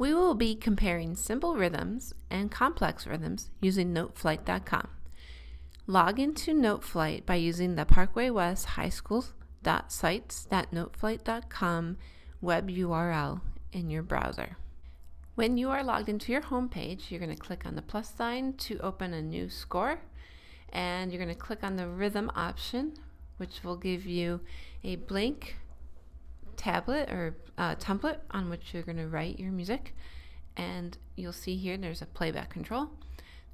We will be comparing simple rhythms and complex rhythms using Noteflight.com. Log into Noteflight by using the Parkway West High School.sites.noteflight.com web URL in your browser. When you are logged into your home page, you're going to click on the plus sign to open a new score, and you're going to click on the rhythm option, which will give you a blank tablet or template on which you're going to write your music. And you'll see here there's a playback control.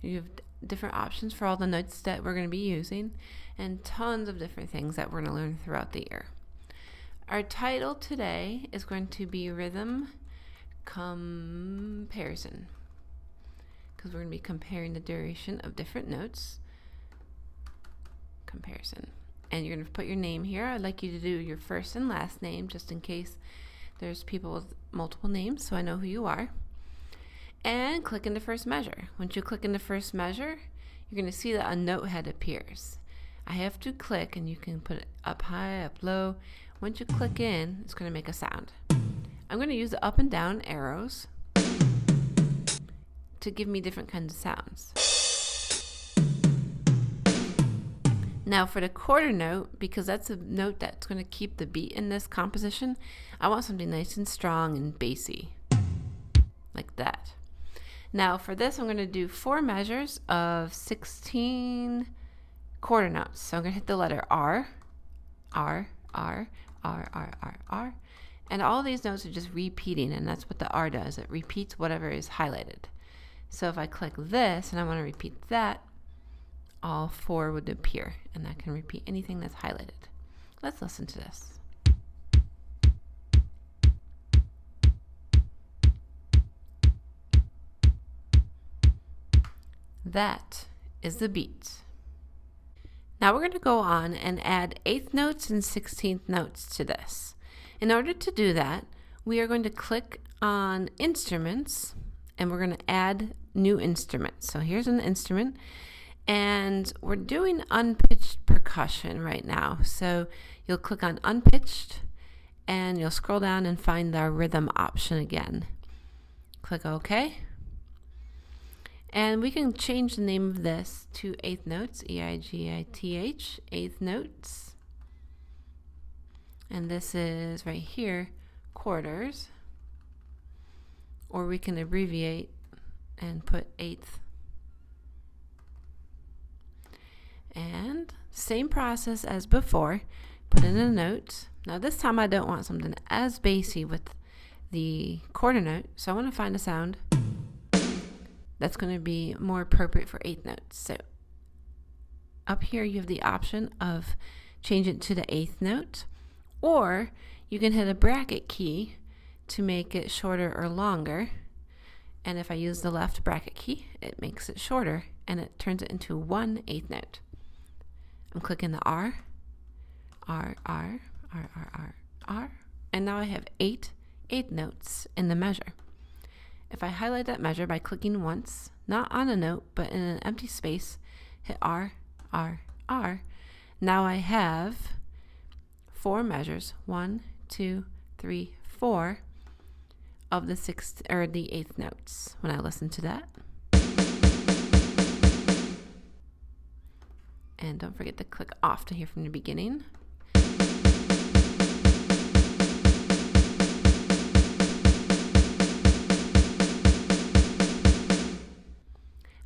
You have different options for all the notes that we're going to be using, and tons of different things that we're going to learn throughout the year. Our title today is going to be Rhythm Comparison, because we're going to be comparing the duration of different notes. Comparison. And you're going to put your name here. I'd like you to do your first and last name just in case there's people with multiple names, so I know who you are. And click into first measure. Once you click into first measure, you're going to see that a note head appears. I have to click, and you can put it up high, up low. Once you click in, it's going to make a sound. I'm going to use the up and down arrows to give me different kinds of sounds. Now for the quarter note, because that's a note that's going to keep the beat in this composition, I want something nice and strong and bassy, like that. Now for this, I'm going to do 4 measures of 16 quarter notes. So I'm going to hit the letter R, R, R, R, R, R, R. And all these notes are just repeating, and that's what the R does. It repeats whatever is highlighted. So if I click this and I want to repeat that, all 4 would appear, and I can repeat anything that's highlighted. Let's listen to this. That is the beat. Now we're going to go on and add 8th notes and 16th notes to this. In order to do that, we are going to click on Instruments, and we're going to add new instruments. So here's an instrument, and we're doing unpitched percussion right now. So you'll click on Unpitched, and you'll scroll down and find the rhythm option again. Click OK. And we can change the name of this to 8th notes, E-I-G-I-T-H, 8th notes. And this is right here, quarters. Or we can abbreviate and put 8th. And same process as before, put in a note. Now this time I don't want something as bassy with the quarter note, so I want to find a sound that's going to be more appropriate for 8th notes. So up here you have the option of change it to the 8th note, or you can hit a bracket key to make it shorter or longer. And if I use the left bracket key, it makes it shorter, and it turns it into 1 8th note. I'm clicking the R, R, R, R, R, R, R, and now I have 8 8th notes in the measure. If I highlight that measure by clicking once, not on a note, but in an empty space, hit R, R, R, now I have 4 measures, 1, 2, 3, 4 of the 8th notes. When I listen to that, and don't forget to click off to hear from the beginning.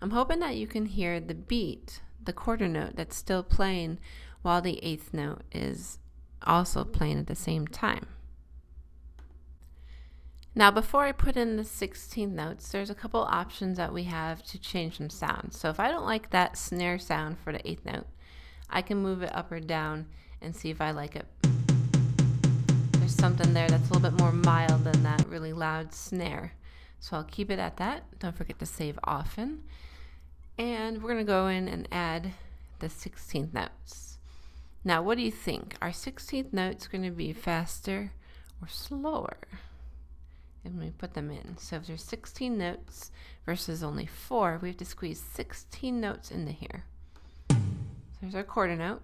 I'm hoping that you can hear the beat, the quarter note that's still playing while the 8th note is also playing at the same time. Now before I put in the 16th notes, there's a couple options that we have to change some sounds. So if I don't like that snare sound for the 8th note, I can move it up or down and see if I like it. There's something there that's a little bit more mild than that really loud snare. So I'll keep it at that. Don't forget to save often. And we're going to go in and add the 16th notes. Now what do you think? Are 16th notes going to be faster or slower? And we put them in. So if there's 16 notes versus only 4, we have to squeeze 16 notes into here. So there's our quarter note,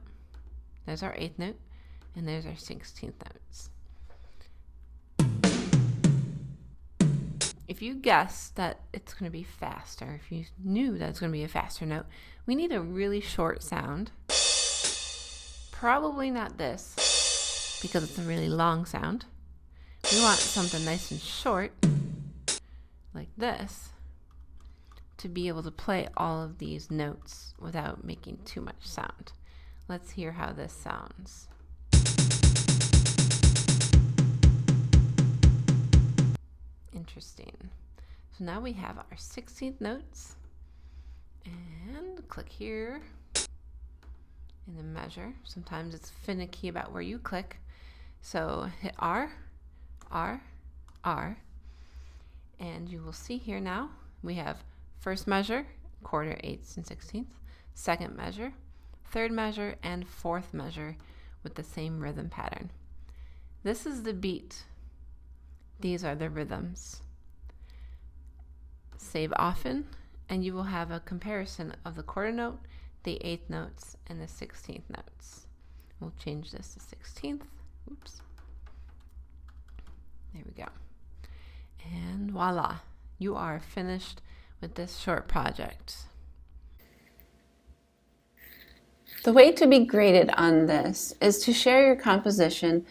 there's our 8th note, and there's our 16th notes. if you guessed that it's going to be faster, if you knew that it's going to be a faster note, we need a really short sound. Probably not this, because it's a really long sound. We want something nice and short, like this, to be able to play all of these notes without making too much sound. Let's hear how this sounds. Interesting. So now we have our 16th notes, and click here in the measure. Sometimes it's finicky about where you click. So hit R, R, R, and you will see here now we have first measure, quarter, eighths, and 16ths, second measure, third measure, and fourth measure with the same rhythm pattern. This is the beat. These are the rhythms. Save often, and you will have a comparison of the quarter note, the eighth notes, and the 16th notes. We'll change this to 16th. Oops. There we go. And voila, you are finished with this short project. The way to be graded on this is to share your composition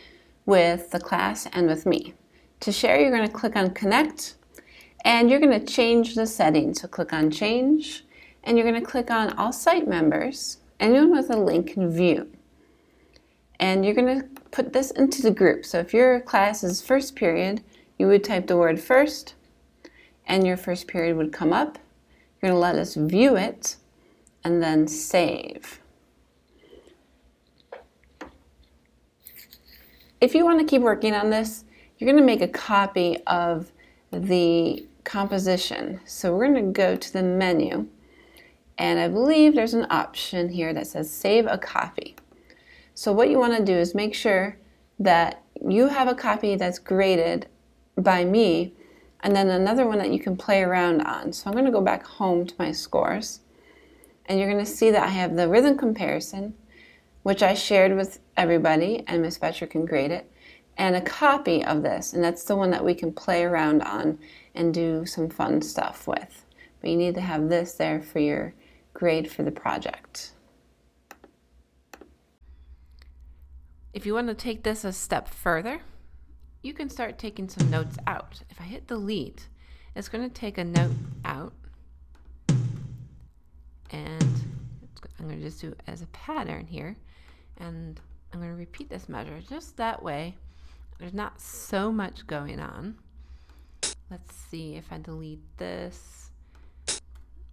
with the class and with me. To share, you're going to click on Connect, and you're going to change the settings. So click on Change, and you're going to click on All Site Members, anyone with a link in View. And you're going to put this into the group. So if your class is first period, you would type the word first, and your first period would come up. You're going to let us view it, and then save. If you want to keep working on this, you're going to make a copy of the composition. So we're going to go to the menu, and I believe there's an option here that says Save a Copy. So what you want to do is make sure that you have a copy that's graded by me, and then another one that you can play around on. So I'm going to go back home to my scores, and you're going to see that I have the rhythm comparison, which I shared with everybody, and Miss Betcher can grade it, and a copy of this, and that's the one that we can play around on and do some fun stuff with. But you need to have this there for your grade for the project. If you want to take this a step further, you can start taking some notes out. If I hit delete, it's going to take a note out, and I'm going to just do it as a pattern here, and I'm going to repeat this measure just that way. There's not so much going on. Let's see if I delete this.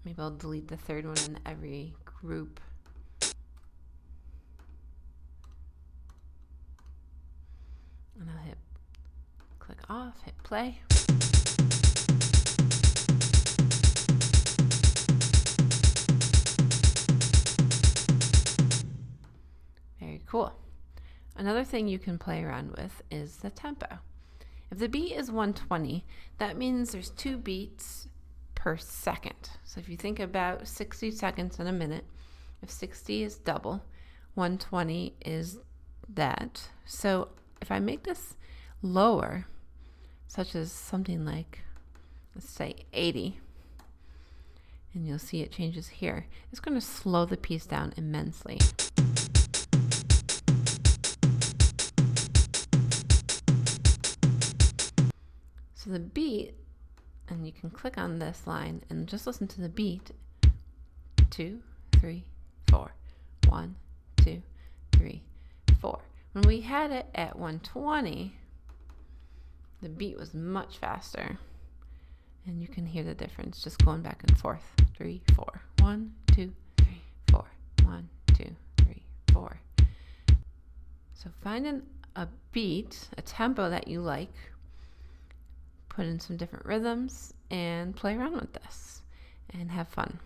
Maybe I'll delete the third one in every group. And I'll hit click off, hit play. Very cool. Another thing you can play around with is the tempo. If the beat is 120, that means there's 2 beats per second. So if you think about 60 seconds in a minute, if 60 is double, 120 is that. So if I make this lower, such as something like, let's say 80, and you'll see it changes here, it's going to slow the piece down immensely. So the beat, and you can click on this line and just listen to the beat. 2, 3, 4. 1, 2, 3, 4. When we had it at 120, the beat was much faster. And you can hear the difference just going back and forth. 3, 4. 1, 2, 3, 4. 1, 2, 3, 4. So finding a beat, a tempo that you like, put in some different rhythms, and play around with this and have fun.